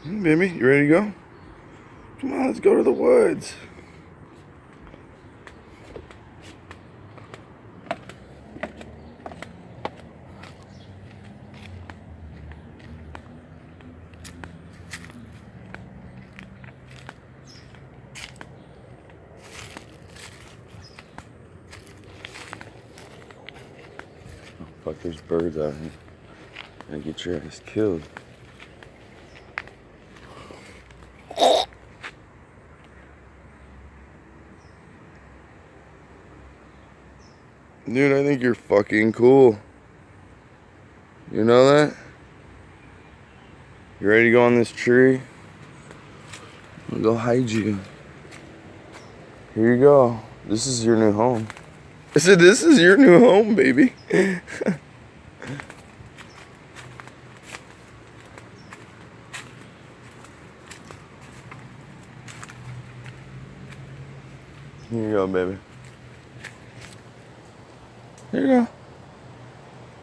Baby, you ready to go? Come on, let's go to the woods. Oh, fuck, there's birds out here. Gonna get your ass killed. Dude, I think you're fucking cool. You know that? You ready to go on this tree? I'll go hide you. Here you go. This is your new home. I said, this is your new home, baby. Here you go, baby. Here you go.